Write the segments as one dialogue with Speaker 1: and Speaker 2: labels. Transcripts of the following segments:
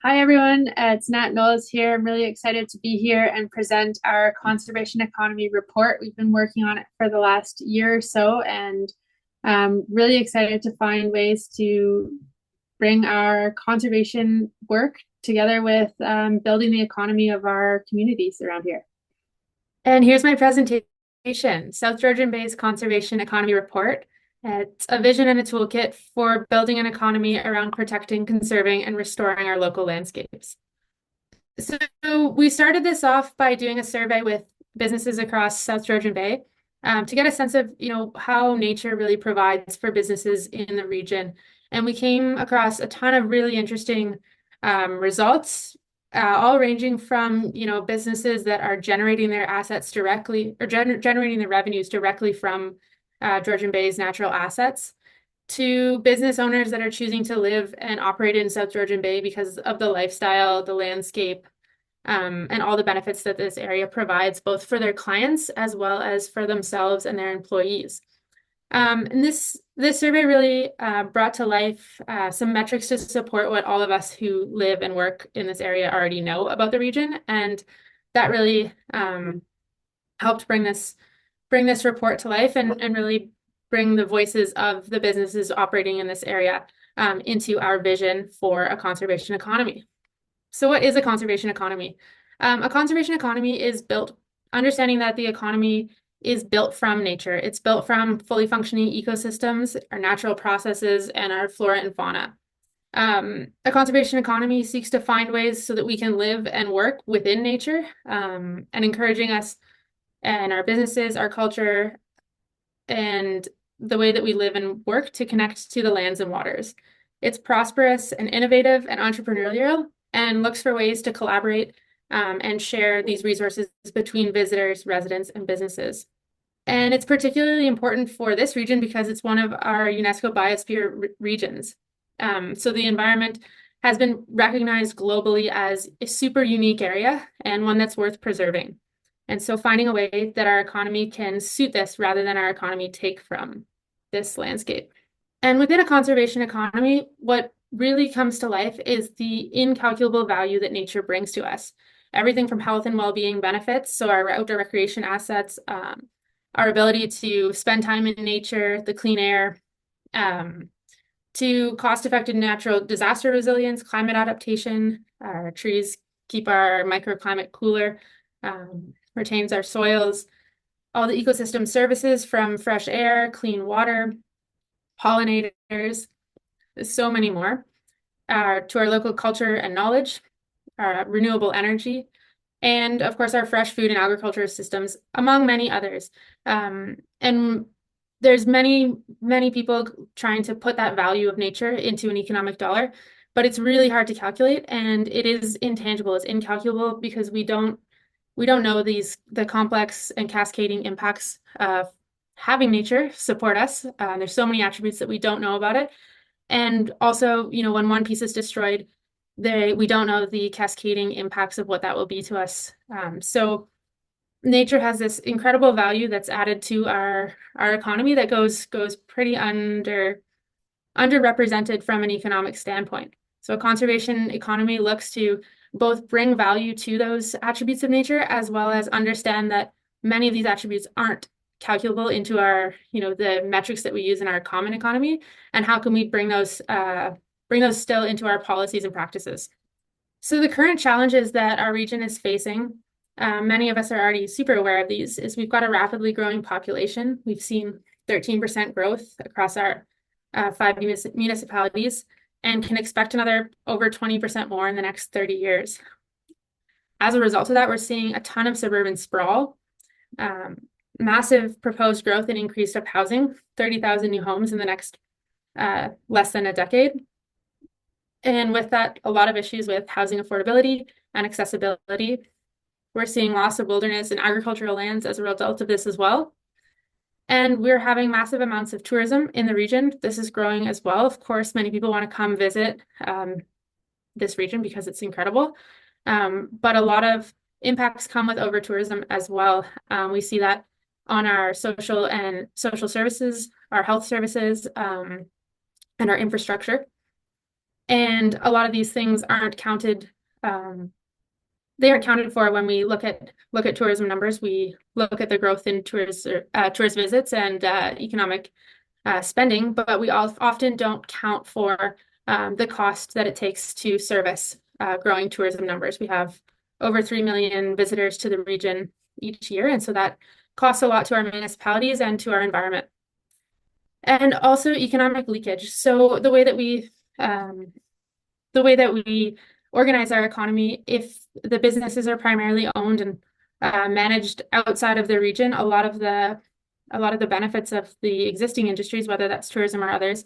Speaker 1: Hi everyone, it's Knowles here. I'm really excited to be here and present our conservation economy report. We've been working on it for the last year or so, and really excited to find ways to bring our conservation work together with building the economy of our communities around here.
Speaker 2: And here's my presentation, South Georgian Bay's Conservation Economy Report. It's a vision and a toolkit for building an economy around protecting, conserving, and restoring our local landscapes. So we started this off by doing a survey with businesses across South Georgian Bay to get a sense of, how nature really provides for businesses in the region. And we came across a ton of really interesting results, all ranging from, businesses that are generating their assets directly or generating the revenues directly from Georgian Bay's natural assets to business owners that are choosing to live and operate in South Georgian Bay because of the lifestyle, the landscape, and all the benefits that this area provides, both for their clients as well as for themselves and their employees. And this survey really brought to life some metrics to support what all of us who live and work in this area already know about the region, and that really helped bring this report to life and really bring the voices of the businesses operating in this area into our vision for a conservation economy. So what is a conservation economy? A conservation economy is built, understanding that the economy is built from nature. It's built from fully functioning ecosystems, our natural processes, and our flora and fauna. A conservation economy seeks to find ways so that we can live and work within nature, and encouraging us and our businesses, our culture, and the way that we live and work to connect to the lands and waters. It's prosperous and innovative and entrepreneurial and looks for ways to collaborate and share these resources between visitors, residents, and businesses. And it's particularly important for this region because it's one of our UNESCO biosphere regions. So the environment has been recognized globally as a super unique area and one that's worth preserving. And so finding a way that our economy can suit this rather than our economy take from this landscape. And within a conservation economy, what really comes to life is the incalculable value that nature brings to us. Everything from health and well-being benefits, so our outdoor recreation assets, our ability to spend time in nature, the clean air, to cost-effective natural disaster resilience, climate adaptation. Our trees keep our microclimate cooler, retains our soils, all the ecosystem services from fresh air, clean water, pollinators, so many more, to our local culture and knowledge, our renewable energy, and of course our fresh food and agriculture systems, among many others. And there's many people trying to put that value of nature into an economic dollar, but it's really hard to calculate, and it is intangible. It's incalculable because we don't know the complex and cascading impacts of having nature support us. There's so many attributes that we don't know about it. And also, when one piece is destroyed, we don't know the cascading impacts of what that will be to us. So nature has this incredible value that's added to our economy that goes pretty underrepresented from an economic standpoint. So a conservation economy looks to both bring value to those attributes of nature as well as understand that many of these attributes aren't calculable into the metrics that we use in our common economy, and how can we bring those still into our policies and practices. So the current challenges that our region is facing, many of us are already super aware of these, is we've got a rapidly growing population. We've seen 13% growth across our 5 municipalities and can expect another over 20% more in the next 30 years. As a result of that, we're seeing a ton of suburban sprawl, massive proposed growth and increase of housing, 30,000 new homes in the next less than a decade. And with that, a lot of issues with housing affordability and accessibility. We're seeing loss of wilderness and agricultural lands as a result of this as well. And we're having massive amounts of tourism in the region. This is growing as well. Of course, many people want to come visit this region because it's incredible. But a lot of impacts come with over-tourism as well. We see that on our social services, our health services, and our infrastructure. And a lot of these things aren't counted, they aren't counted for when we look at tourism numbers. We look at the growth in tourist visits and economic spending, but we often don't count for the cost that it takes to service growing tourism numbers. We have over 3 million visitors to the region each year, and so that costs a lot to our municipalities and to our environment. And also economic leakage. So the way that we organize our economy, if the businesses are primarily owned and managed outside of the region, a lot of the benefits of the existing industries, whether that's tourism or others,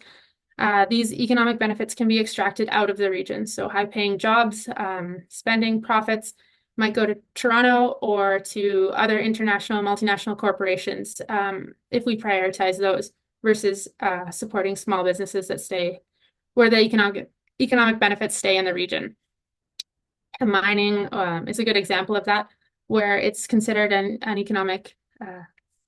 Speaker 2: these economic benefits can be extracted out of the region. So high-paying jobs, spending profits might go to Toronto or to other international multinational corporations if we prioritize those versus supporting small businesses that stay where the economic benefits stay in the region. And mining is a good example of that, where it's considered an economic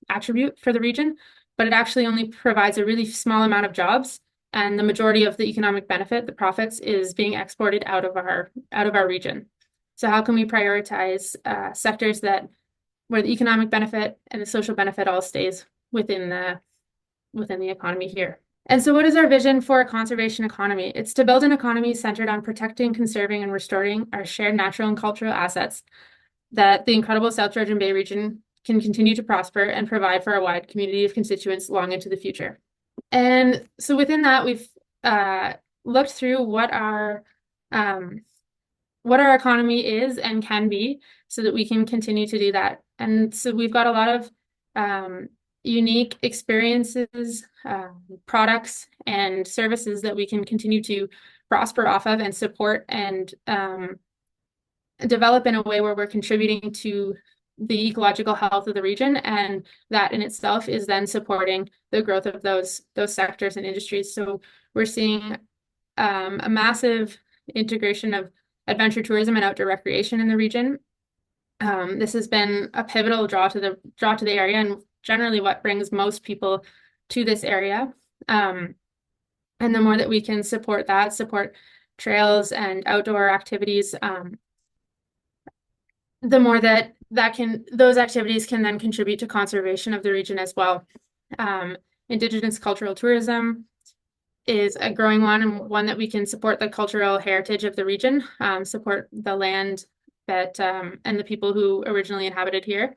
Speaker 2: attribute for the region, but it actually only provides a really small amount of jobs, and the majority of the economic benefit, the profits, is being exported out of our region. So how can we prioritize sectors where the economic benefit and the social benefit all stays within the economy here? And so what is our vision for a conservation economy? It's to build an economy centered on protecting, conserving, and restoring our shared natural and cultural assets that the incredible South Georgian Bay region can continue to prosper and provide for a wide community of constituents long into the future. And so within that, we've looked through what our economy is and can be so that we can continue to do that. And so we've got a lot of unique experiences, products, and services that we can continue to prosper off of and support and develop in a way where we're contributing to the ecological health of the region, and that in itself is then supporting the growth of those sectors and industries. So we're seeing a massive integration of adventure tourism and outdoor recreation in the region. This has been a pivotal draw to the area, and generally what brings most people to this area. And the more that we can support trails and outdoor activities, the more those activities can then contribute to conservation of the region as well. Indigenous cultural tourism is a growing one, and one that we can support the cultural heritage of the region, support the land that and the people who originally inhabited here,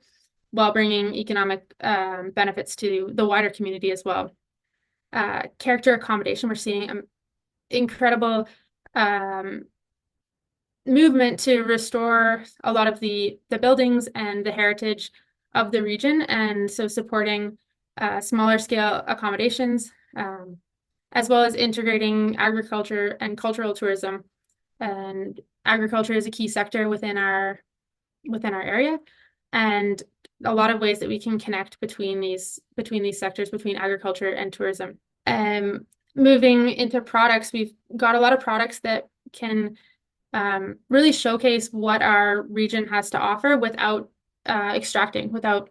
Speaker 2: while bringing economic benefits to the wider community as well. Character accommodation, we're seeing incredible movement to restore a lot of the buildings and the heritage of the region, and so supporting smaller scale accommodations, as well as integrating agriculture and cultural tourism. And agriculture is a key sector within our area, and a lot of ways that we can connect between these sectors, between agriculture and tourism. Moving into products, we've got a lot of products that can really showcase what our region has to offer without without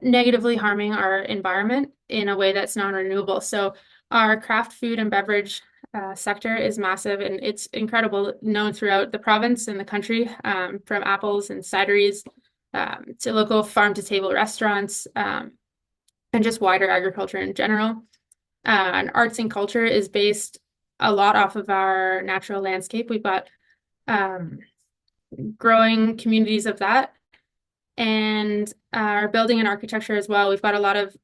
Speaker 2: negatively harming our environment in a way that's non-renewable. So our craft food and beverage sector is massive, and it's incredible, known throughout the province and the country, from apples and cideries to local farm-to-table restaurants, and just wider agriculture in general. And arts and culture is based a lot off of our natural landscape. We've got growing communities of that, and our building and architecture as well. We've got a lot of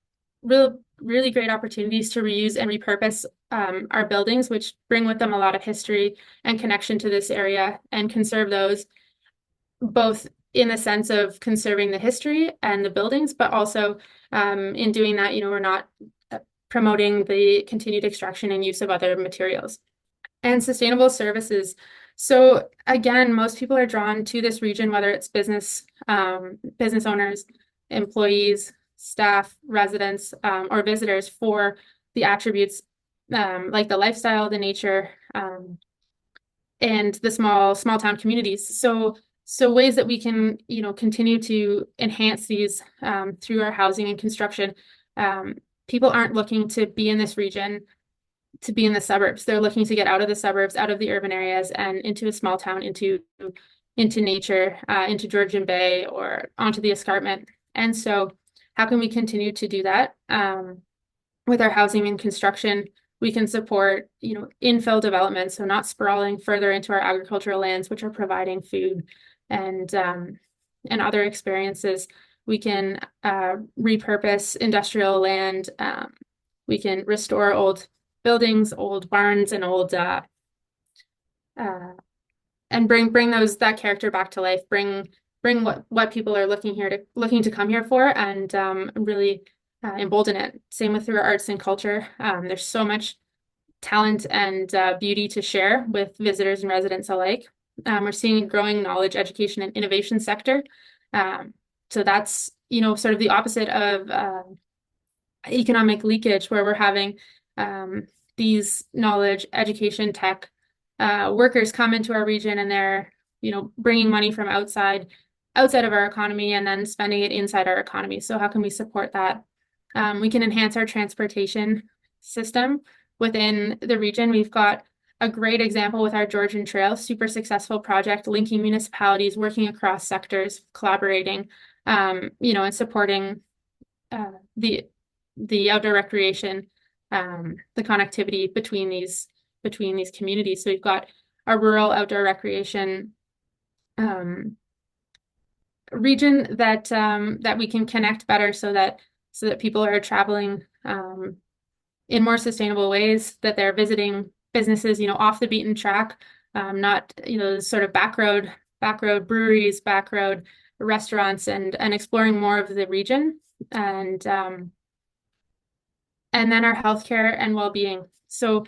Speaker 2: really great opportunities to reuse and repurpose our buildings, which bring with them a lot of history and connection to this area, and conserve those, both in the sense of conserving the history and the buildings, but also in doing that, we're not promoting the continued extraction and use of other materials. And sustainable services. So again, most people are drawn to this region, whether it's business owners, employees, staff, residents, or visitors, for the attributes like the lifestyle, the nature, and the small town communities. So ways that we can, continue to enhance these through our housing and construction. People aren't looking to be in this region to be in the suburbs. They're looking to get out of the suburbs, out of the urban areas, and into a small town, into nature, into Georgian Bay or onto the escarpment. And so, how can we continue to do that? With our housing and construction, we can support, infill development, so not sprawling further into our agricultural lands, which are providing food and other experiences. We can repurpose industrial land. We can restore old buildings, old barns, and old and bring that character back to life. Bring what people are looking to come here for, and really embolden it. Same with through our arts and culture. There's so much talent and beauty to share with visitors and residents alike. We're seeing a growing knowledge, education, and innovation sector. So that's, sort of the opposite of economic leakage, where we're having these knowledge, education, tech workers come into our region, and they're, bringing money from outside of our economy and then spending it inside our economy. So how can we support that? We can enhance our transportation system within the region. We've got a great example with our Georgian Trail, super successful project, linking municipalities, working across sectors, collaborating, and supporting the outdoor recreation, the connectivity between these communities. So we've got a rural outdoor recreation region that we can connect better, so that people are traveling in more sustainable ways, that they're visiting businesses, off the beaten track, not, sort of back road breweries, back road restaurants, and exploring more of the region, and then our healthcare and well-being. So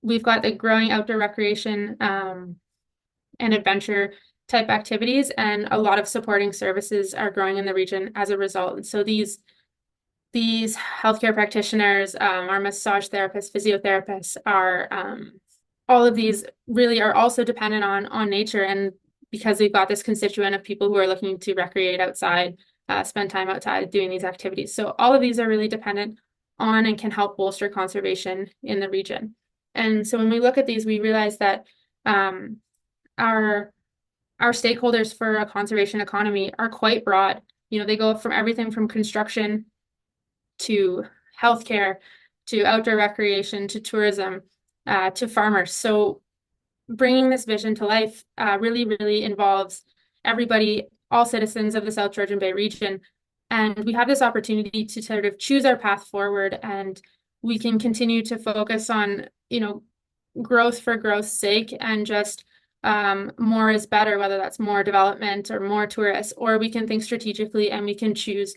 Speaker 2: we've got the growing outdoor recreation and adventure type activities, and a lot of supporting services are growing in the region as a result. And so these healthcare practitioners, our massage therapists, physiotherapists, are all of these really are also dependent on nature, and because we've got this constituent of people who are looking to recreate outside, spend time outside doing these activities. So all of these are really dependent on and can help bolster conservation in the region. And so when we look at these, we realize that our stakeholders for a conservation economy are quite broad. They go from everything from construction to healthcare, to outdoor recreation, to tourism, to farmers. So bringing this vision to life really, really involves everybody, all citizens of the South Georgian Bay region. And we have this opportunity to sort of choose our path forward, and we can continue to focus on, growth for growth's sake, and just more is better, whether that's more development or more tourists, or we can think strategically and we can choose,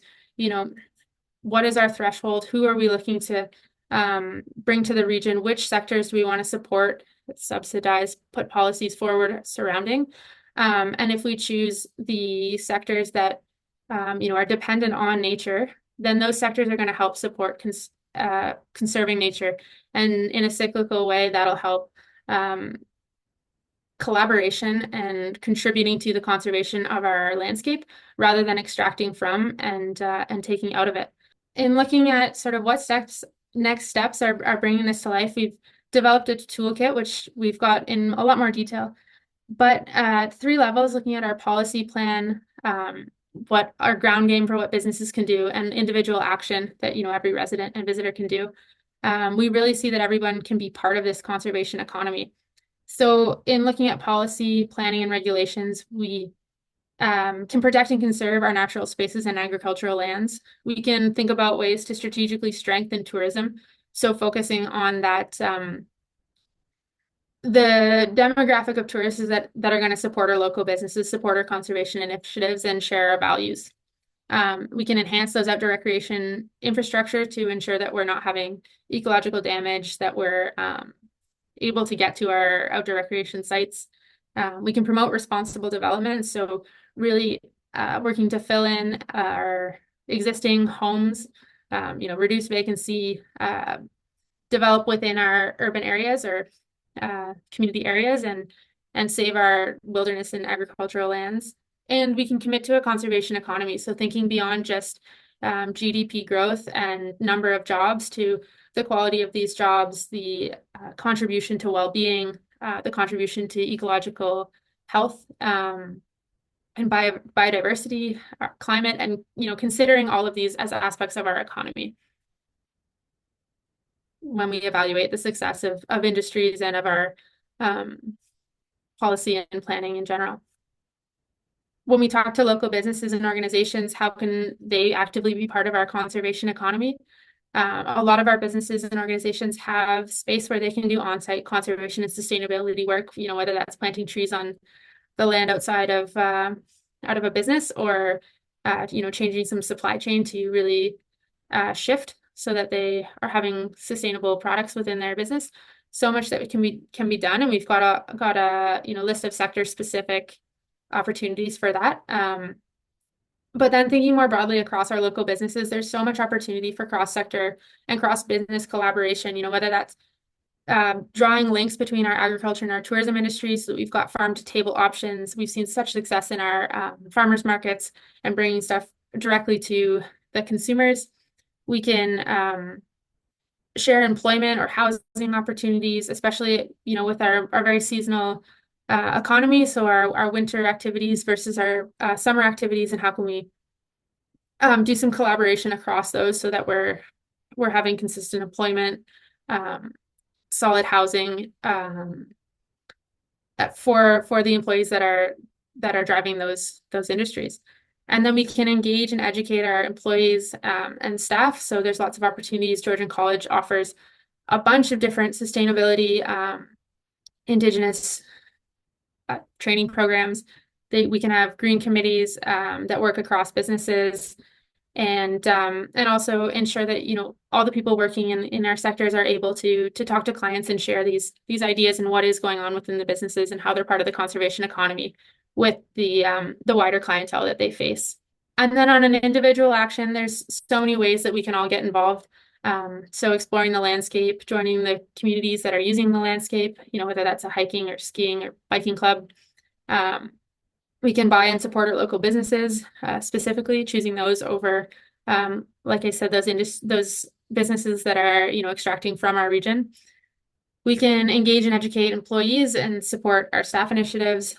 Speaker 2: what is our threshold? Who are we looking to bring to the region? Which sectors do we want to support, subsidize, put policies forward surrounding? And if we choose the sectors that are dependent on nature, then those sectors are going to help support conserving nature. And in a cyclical way, that'll help collaboration and contributing to the conservation of our landscape, rather than extracting from and taking out of it. In looking at sort of what next steps are bringing this to life, we've developed a toolkit, which we've got in a lot more detail, but at 3 levels, looking at our policy plan, what our ground game for what businesses can do, and individual action that every resident and visitor can do. We really see that everyone can be part of this conservation economy. So in looking at policy, planning, and regulations, we can protect and conserve our natural spaces and agricultural lands. We can think about ways to strategically strengthen tourism. So focusing on that, the demographic of tourists that are going to support our local businesses, support our conservation initiatives, and share our values. We can enhance those outdoor recreation infrastructure to ensure that we're not having ecological damage, that we're able to get to our outdoor recreation sites. We can promote responsible development, so really working to fill in our existing homes, reduce vacancy, develop within our urban areas or community areas, and save our wilderness and agricultural lands. And we can commit to a conservation economy, so thinking beyond just GDP growth and number of jobs, to the quality of these jobs, the contribution to well-being, the contribution to ecological health, and biodiversity, climate, and considering all of these as aspects of our economy when we evaluate the success of industries and of our policy and planning in general. When we talk to local businesses and organizations, how can they actively be part of our conservation economy? A lot of our businesses and organizations have space where they can do on-site conservation and sustainability work, whether that's planting trees on the land outside of out of a business, or changing some supply chain to really shift so that they are having sustainable products within their business. So much that can be done, and we've got a list of sector specific opportunities for that. But then thinking more broadly across our local businesses, there's so much opportunity for cross-sector and cross-business collaboration, whether that's drawing links between our agriculture and our tourism industries. So we've got farm to table options. We've seen such success in our farmers markets and bringing stuff directly to the consumers. We can share employment or housing opportunities, especially, with our very seasonal economy. So our winter activities versus our summer activities, and how can we do some collaboration across those so that we're having consistent employment, solid housing for the employees that are driving those industries. And then we can engage and educate our employees and staff. So there's lots of opportunities. Georgian College offers a bunch of different sustainability, Indigenous training programs. We can have green committees that work across businesses, and also ensure that all the people working in our sectors are able to talk to clients and share these ideas and what is going on within the businesses and how they're part of the conservation economy with the wider clientele that they face. And then on an individual action, there's so many ways that we can all get involved. So exploring the landscape, joining the communities that are using the landscape, whether that's a hiking or skiing or biking club. We can buy and support our local businesses, specifically choosing those over, like I said, those businesses that are, extracting from our region. We can engage and educate employees and support our staff initiatives.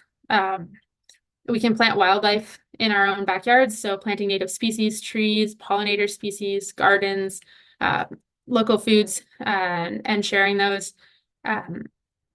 Speaker 2: We can plant wildlife in our own backyards, so planting native species, trees, pollinator species, gardens, local foods, and sharing those.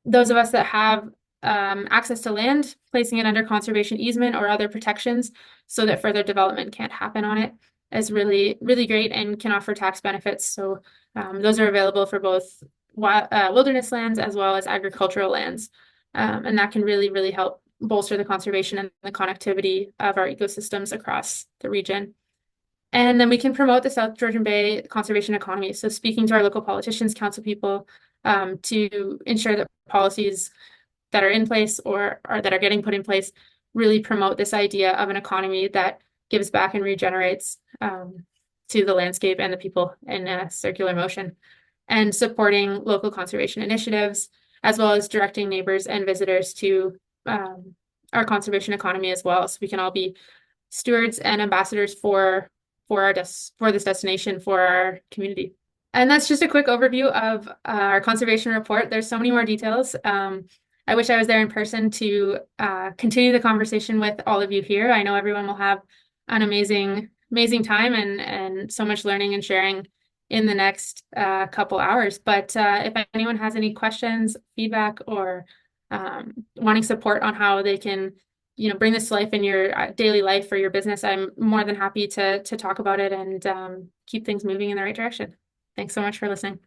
Speaker 2: Those of us that have access to land, placing it under conservation easement or other protections so that further development can't happen on it is really, really great and can offer tax benefits. So those are available for both wilderness lands as well as agricultural lands. And that can really, really help bolster the conservation and the connectivity of our ecosystems across the region. And then we can promote the South Georgian Bay conservation economy. So speaking to our local politicians, council people, to ensure that policies that are in place or that are getting put in place really promote this idea of an economy that gives back and regenerates to the landscape and the people in a circular motion, and supporting local conservation initiatives, as well as directing neighbors and visitors to our conservation economy as well, so we can all be stewards and ambassadors for this destination, for our community. And that's just a quick overview of our conservation report. There's so many more details. I wish I was there in person to continue the conversation with all of you here. I know everyone will have an amazing time and so much learning and sharing in the next couple hours. But if anyone has any questions, feedback, or wanting support on how they can, bring this to life in your daily life or your business, I'm more than happy to talk about it and keep things moving in the right direction. Thanks so much for listening.